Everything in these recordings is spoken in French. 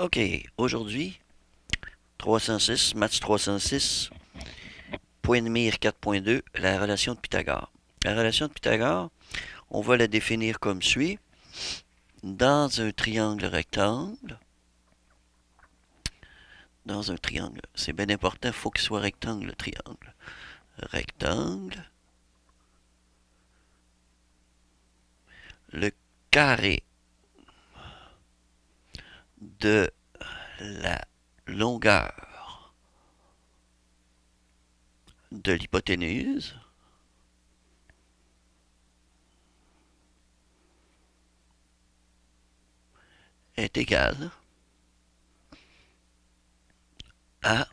OK, aujourd'hui, 306, Maths 306, point de mire 4.2, la relation de Pythagore. La relation de Pythagore, on va la définir comme suit. Dans un triangle rectangle, c'est bien important, il faut qu'il soit rectangle, le triangle. Rectangle, le carré de la longueur de l'hypoténuse est égal à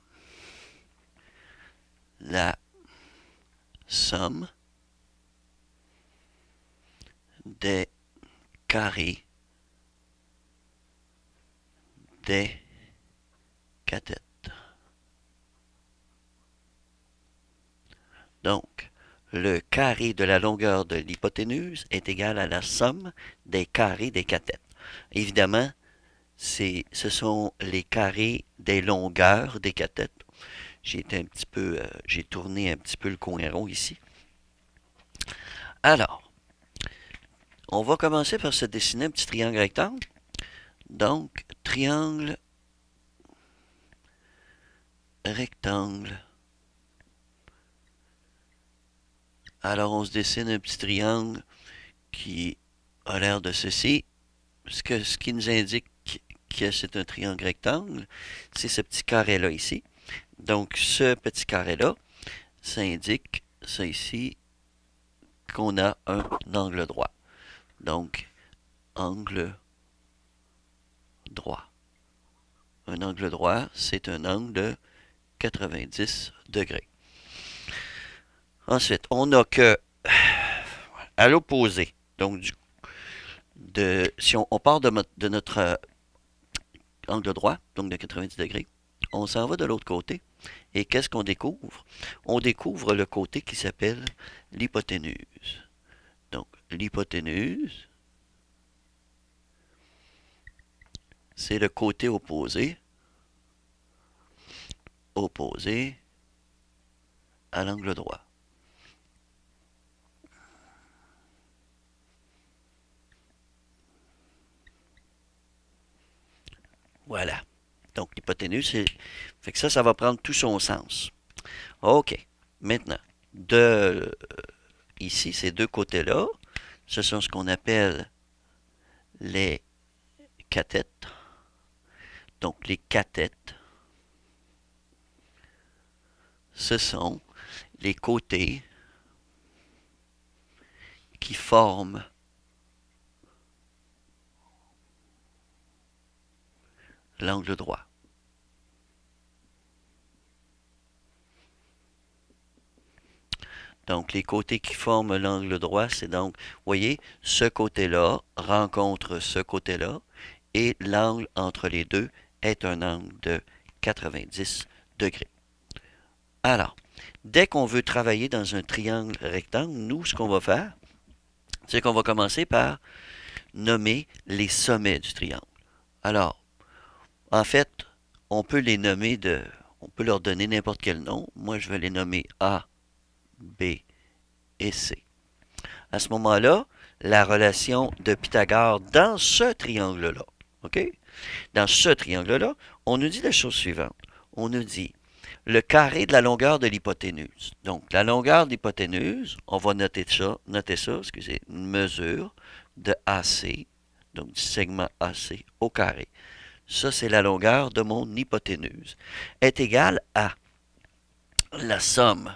la somme des carrés des cathètes. Donc, le carré de la longueur de l'hypoténuse est égal à la somme des carrés des cathètes. Évidemment, ce sont les carrés des longueurs des cathètes. J'ai tourné un petit peu le coin rond ici. Alors, on va commencer par se dessiner un petit triangle rectangle. Donc, triangle rectangle. Alors, on se dessine un petit triangle qui a l'air de ceci. Ce qui nous indique que c'est un triangle rectangle, c'est ce petit carré-là ici. Donc, ce petit carré-là, ça indique, ça ici, qu'on a un angle droit. Donc, angle droit. Un angle droit, c'est un angle de 90 degrés. Ensuite, on n'a que à l'opposé, donc si on part de notre angle droit, donc de 90 degrés, on s'en va de l'autre côté. Et qu'est-ce qu'on découvre? On découvre le côté qui s'appelle l'hypoténuse. Donc, l'hypoténuse, c'est le côté opposé à l'angle droit. Voilà. Donc, l'hypoténuse, fait que ça va prendre tout son sens. OK. Maintenant, ici, ces deux côtés-là, ce sont ce qu'on appelle les cathètes. Donc, les cathètes, ce sont les côtés qui forment l'angle droit. Donc, les côtés qui forment l'angle droit, c'est donc, vous voyez, ce côté-là rencontre ce côté-là, et l'angle entre les deux est un angle de 90 degrés. Alors, dès qu'on veut travailler dans un triangle rectangle, nous, ce qu'on va faire, c'est qu'on va commencer par nommer les sommets du triangle. Alors, en fait, on peut on peut leur donner n'importe quel nom. Moi, je vais les nommer A, B et C. À ce moment-là, la relation de Pythagore dans ce triangle-là, OK? Dans ce triangle-là, on nous dit la chose suivante. On nous dit le carré de la longueur de l'hypoténuse. Donc, la longueur de l'hypoténuse, on va noter ça, excusez, une mesure de AC, donc du segment AC au carré. Ça, c'est la longueur de mon hypoténuse, est égale à la somme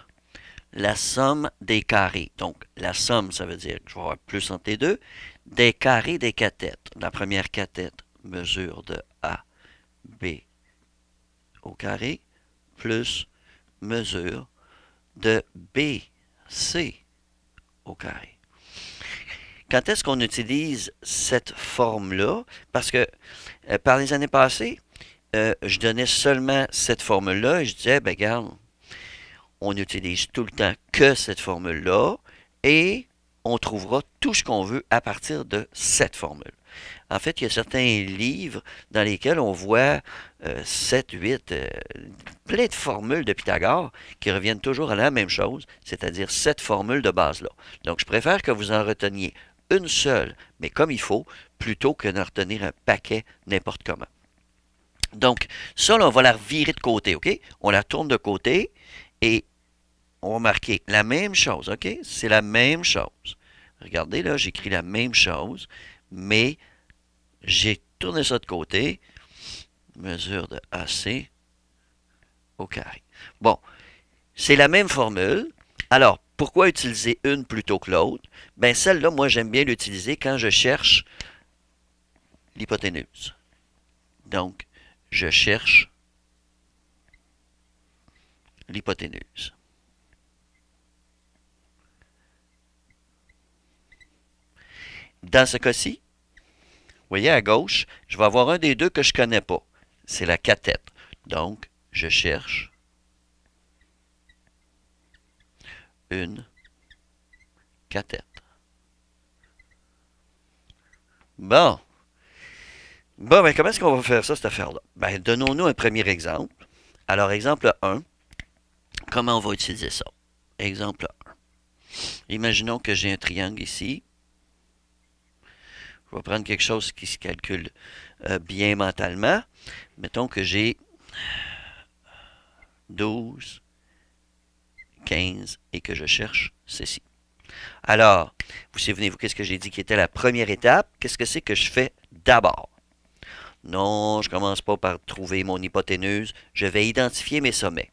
des carrés. Donc, la somme, ça veut dire que je vais avoir plus entre les deux, des carrés des cathètes. La première cathète, mesure de AB au carré, plus mesure de BC au carré. Quand est-ce qu'on utilise cette forme-là? Parce que par les années passées, je donnais seulement cette formule-là et je disais, ben regarde, on utilise tout le temps que cette formule-là et on trouvera tout ce qu'on veut à partir de cette formule. En fait, il y a certains livres dans lesquels on voit 7, 8, plein de formules de Pythagore qui reviennent toujours à la même chose, c'est-à-dire cette formule de base-là. Donc, je préfère que vous en reteniez une seule, mais comme il faut, plutôt que d'en retenir un paquet n'importe comment. Donc, ça, là, on va la revirer de côté, OK? On la tourne de côté et on va marquer la même chose, OK? C'est la même chose. Regardez, là, j'écris la même chose, mais j'ai tourné ça de côté. Mesure de AC au carré. Bon, c'est la même formule. Alors, pourquoi utiliser une plutôt que l'autre? Bien, celle-là, moi, j'aime bien l'utiliser quand je cherche l'hypoténuse. Donc, je cherche l'hypoténuse. Dans ce cas-ci, vous voyez à gauche, je vais avoir un des deux que je ne connais pas. C'est la cathète. Donc, je cherche une cathète. Bon. Bon, ben comment est-ce qu'on va faire ça, cette affaire-là? Ben, donnons-nous un premier exemple. Alors, exemple 1, comment on va utiliser ça? Exemple 1. Imaginons que j'ai un triangle ici. Je vais prendre quelque chose qui se calcule bien mentalement. Mettons que j'ai 12, 15 et que je cherche ceci. Alors, vous souvenez-vous qu'est-ce que j'ai dit qui était la première étape? Qu'est-ce que c'est que je fais d'abord? Non, je ne commence pas par trouver mon hypoténuse. Je vais identifier mes sommets.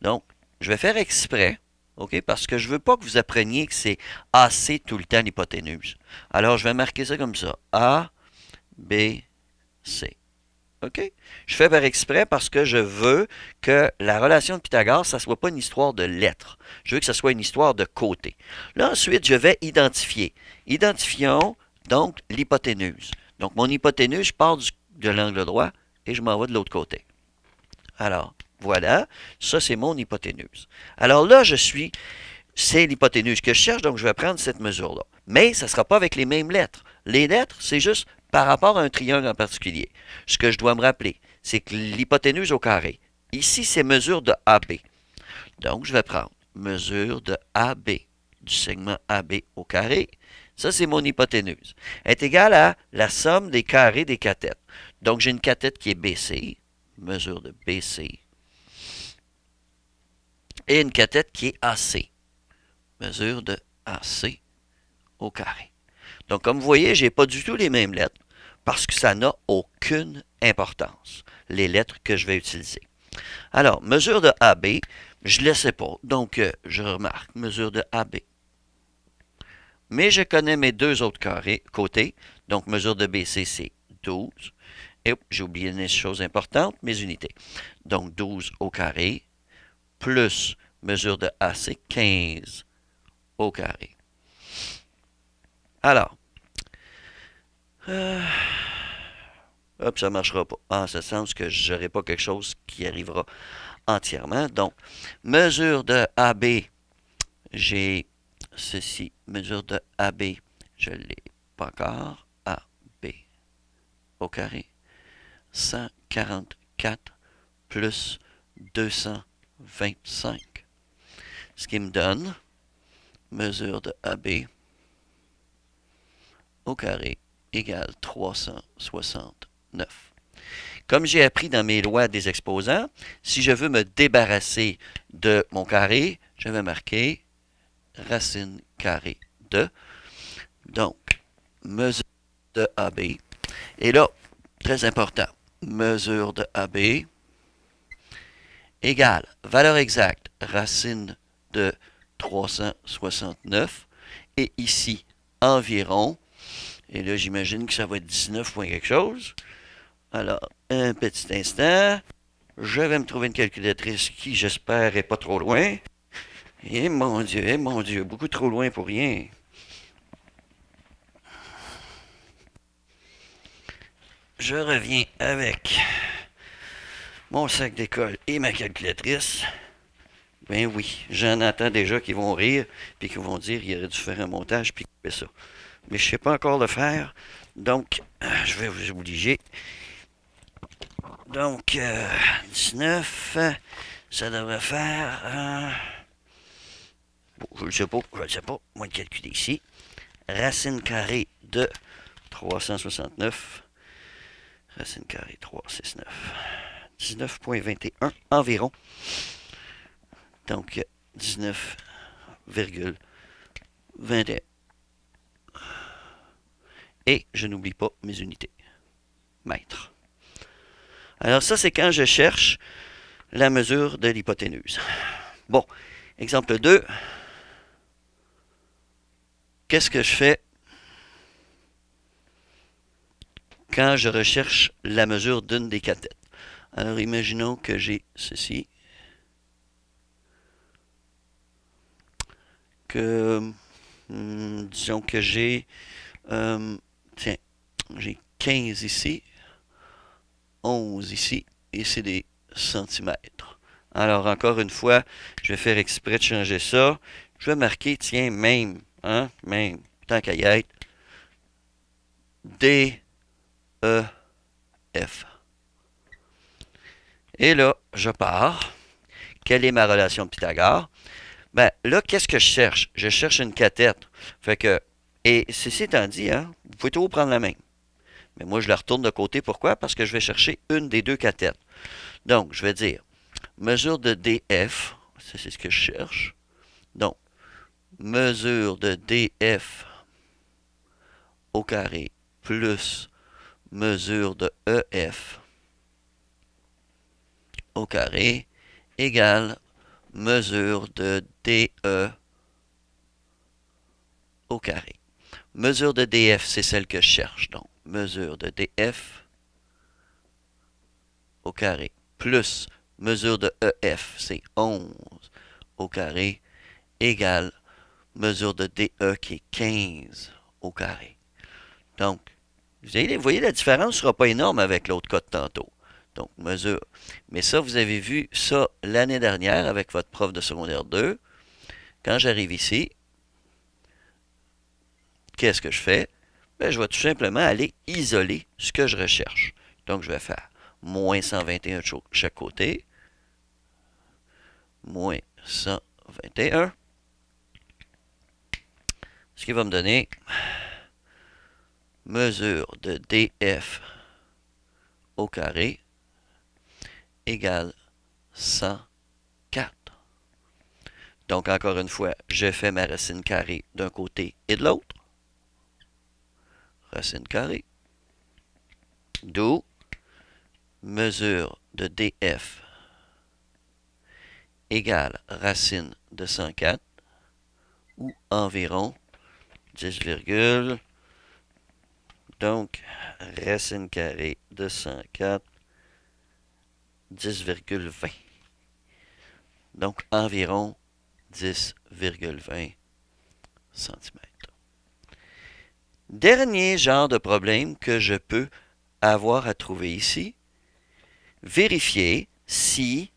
Donc, je vais faire exprès, OK, parce que je ne veux pas que vous appreniez que c'est AC tout le temps l'hypoténuse. Alors, je vais marquer ça comme ça. A, B, C. OK? Je fais par exprès parce que je veux que la relation de Pythagore, ça ne soit pas une histoire de lettres. Je veux que ça soit une histoire de côté. Là, ensuite, je vais identifier. Identifions donc l'hypoténuse. Donc, mon hypoténuse, je pars de l'angle droit et je m'en vais de l'autre côté. Alors, voilà. Ça, c'est mon hypoténuse. Alors là, c'est l'hypoténuse que je cherche, donc je vais prendre cette mesure-là. Mais ça ne sera pas avec les mêmes lettres. Les lettres, c'est juste par rapport à un triangle en particulier. Ce que je dois me rappeler, c'est que l'hypoténuse au carré, ici, c'est mesure de AB. Donc, je vais prendre mesure de AB, du segment AB au carré. Ça, c'est mon hypoténuse. Est égale à la somme des carrés des cathètes. Donc, j'ai une cathète qui est BC, mesure de BC, et une cathète qui est AC, mesure de AC au carré. Donc, comme vous voyez, je n'ai pas du tout les mêmes lettres parce que ça n'a aucune importance, les lettres que je vais utiliser. Alors, mesure de AB, je ne le sais pas, donc je remarque mesure de AB. Mais je connais mes deux autres côtés, donc mesure de BC, c'est 12. Et j'ai oublié une chose importante, mes unités. Donc, 12 au carré, plus mesure de AC, 15 au carré. Alors, hop, ça ne marchera pas. En ce sens que je n'aurai pas quelque chose qui arrivera entièrement. Donc, mesure de AB, j'ai ceci. Mesure de AB, je ne l'ai pas encore. AB au carré. 144 plus 225. Ce qui me donne mesure de AB au carré égale 369. Comme j'ai appris dans mes lois des exposants, si je veux me débarrasser de mon carré, je vais marquer racine carrée de. Donc, mesure de AB. Et là, très important, mesure de AB égale valeur exacte, racine de 369. Et ici, environ. Et là, j'imagine que ça va être 19 points quelque chose. Alors, un petit instant. Je vais me trouver une calculatrice qui, j'espère, est pas trop loin. Et mon Dieu, beaucoup trop loin pour rien. Je reviens avec mon sac d'école et ma calculatrice. Ben oui, j'en attends déjà qui vont rire, puis qui vont dire qu'il aurait dû faire un montage, puis couper ça. Mais je ne sais pas encore le faire, Donc, je vais vous obliger. Donc, 19, ça devrait faire... bon, je ne sais pas, Moi, de calculer ici. Racine carrée de 369. Racine carrée 369. 19,21 environ. Donc, 19,21. Et je n'oublie pas mes unités. Mètres. Alors ça, c'est quand je cherche la mesure de l'hypoténuse. Bon, exemple 2. Qu'est-ce que je fais quand je recherche la mesure d'une des cathètes? Alors, imaginons que j'ai ceci. Disons que j'ai... tiens, j'ai 15 ici, 11 ici, et c'est des centimètres. Alors, encore une fois, je vais faire exprès de changer ça. Je vais marquer, tiens, même, tant qu'à y être, D, E, F. Et là, je pars. Quelle est ma relation de Pythagore? Ben, là, qu'est-ce que je cherche? Je cherche une cathète. Fait que, et ceci étant dit, vous pouvez toujours prendre la même. Mais moi, je la retourne de côté. Pourquoi? Parce que je vais chercher une des deux cathètes. Donc, je vais dire, mesure de DF, ça c'est ce que je cherche. Donc, mesure de DF au carré plus mesure de EF au carré égale mesure de DE au carré. Mesure de DF, c'est celle que je cherche. Donc, mesure de DF au carré plus mesure de EF, c'est 11 au carré, égale mesure de DE qui est 15 au carré. Donc, vous voyez, la différence ne sera pas énorme avec l'autre cas de tantôt. Donc, mesure. Mais ça, vous avez vu ça l'année dernière avec votre prof de secondaire 2. Quand j'arrive ici, qu'est-ce que je fais? Ben, je vais tout simplement aller isoler ce que je recherche. Donc, je vais faire moins 121 de chaque côté. Moins 121. Ce qui va me donner mesure de DF au carré égale 104. Donc, encore une fois, je fais ma racine carrée d'un côté et de l'autre. Racine carrée. D'où mesure de DF égale racine de 104 ou environ 10, donc racine carrée de 104, 10,20. Donc environ 10,20 cm. Dernier genre de problème que je peux avoir à trouver ici, vérifier si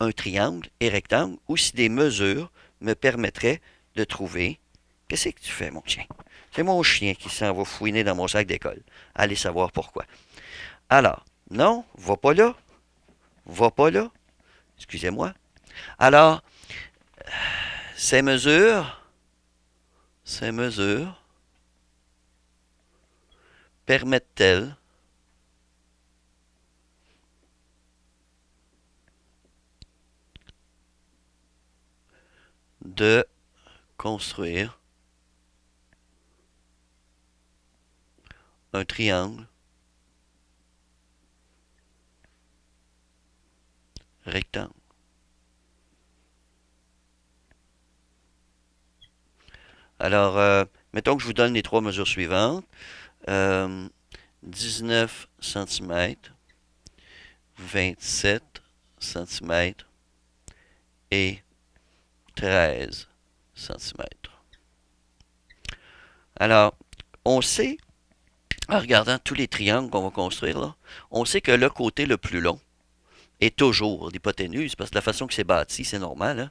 un triangle est rectangle ou si des mesures me permettraient de trouver. Qu'est-ce que tu fais, mon chien? C'est mon chien qui s'en va fouiner dans mon sac d'école. Allez savoir pourquoi. Alors, non, va pas là. Va pas là. Excusez-moi. Alors, ces mesures permettent-elles de construire un triangle rectangle? Alors, mettons que je vous donne les trois mesures suivantes. 19 cm, 27 cm et 13 cm. Alors, on sait, en regardant tous les triangles qu'on va construire, là, on sait que le côté le plus long est toujours l'hypoténuse, parce que la façon que c'est bâti, c'est normal. Hein?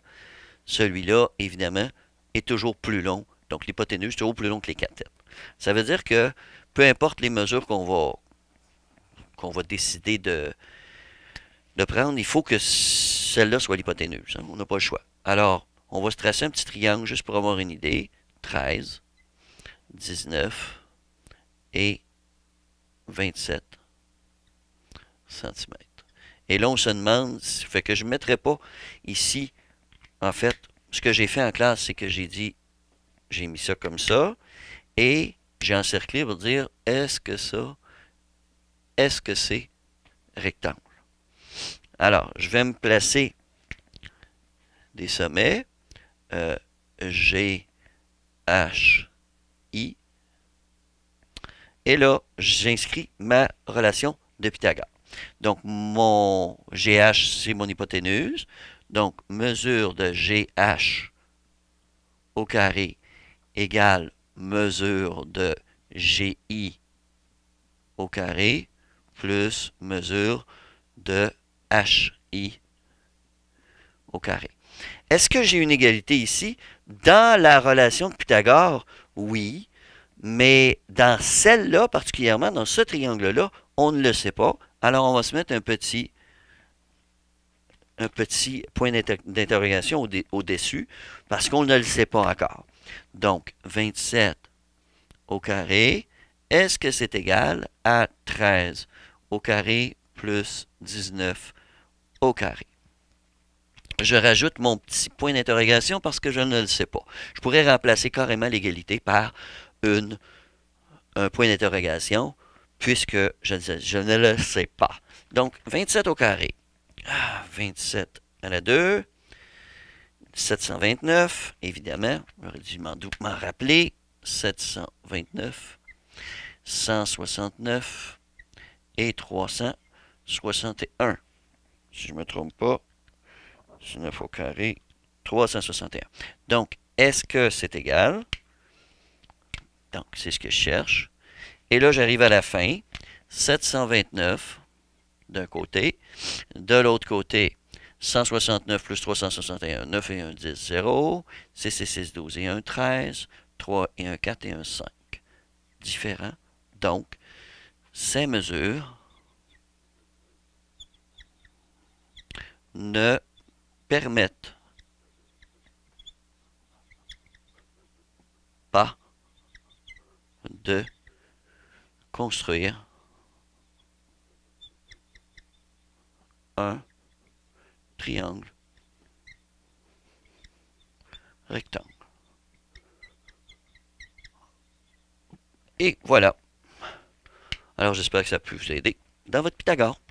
Celui-là, évidemment, est toujours plus long. Donc, l'hypoténuse est toujours plus long que les cathètes. Ça veut dire que peu importe les mesures qu'on va décider de prendre, il faut que celle-là soit l'hypoténuse. Hein. On n'a pas le choix. Alors, on va se tracer un petit triangle juste pour avoir une idée. 13, 19 et 27 cm. Et là, on se demande, fait que je ne mettrai pas ici, en fait, ce que j'ai fait en classe, c'est que j'ai dit, j'ai mis ça comme ça, et j'ai encerclé pour dire, est-ce que c'est rectangle? Alors, je vais me placer des sommets, G, H, I, et là, j'inscris ma relation de Pythagore. Donc, mon GH, c'est mon hypoténuse. Donc, mesure de GH au carré égale mesure de GI au carré plus mesure de HI au carré. Est-ce que j'ai une égalité ici? Dans la relation de Pythagore, oui, mais dans celle-là, particulièrement dans ce triangle-là, on ne le sait pas. Alors, on va se mettre un petit point d'interrogation au-dessus, parce qu'on ne le sait pas encore. Donc, 27 au carré, est-ce que c'est égal à 13 au carré plus 19 au carré? Je rajoute mon petit point d'interrogation parce que je ne le sais pas. Je pourrais remplacer carrément l'égalité par un point d'interrogation puisque je ne le sais pas. Donc, 27 au carré. 27 à la 2. 729, évidemment. J'aurais dû m'en rappeler. 729, 169 et 361. Si je ne me trompe pas, 9 au carré, 361. Donc, est-ce que c'est égal? Donc, c'est ce que je cherche. Et là, j'arrive à la fin. 729 d'un côté. De l'autre côté, 169 plus 361, 9 et 1, 10, 0. 6 et 6, 12 et 1, 13. 3 et 1, 4 et 1, 5. Différents. Donc, ces mesures ne permettent pas de construire un triangle rectangle. Et voilà. Alors j'espère que ça a pu vous aider dans votre Pythagore.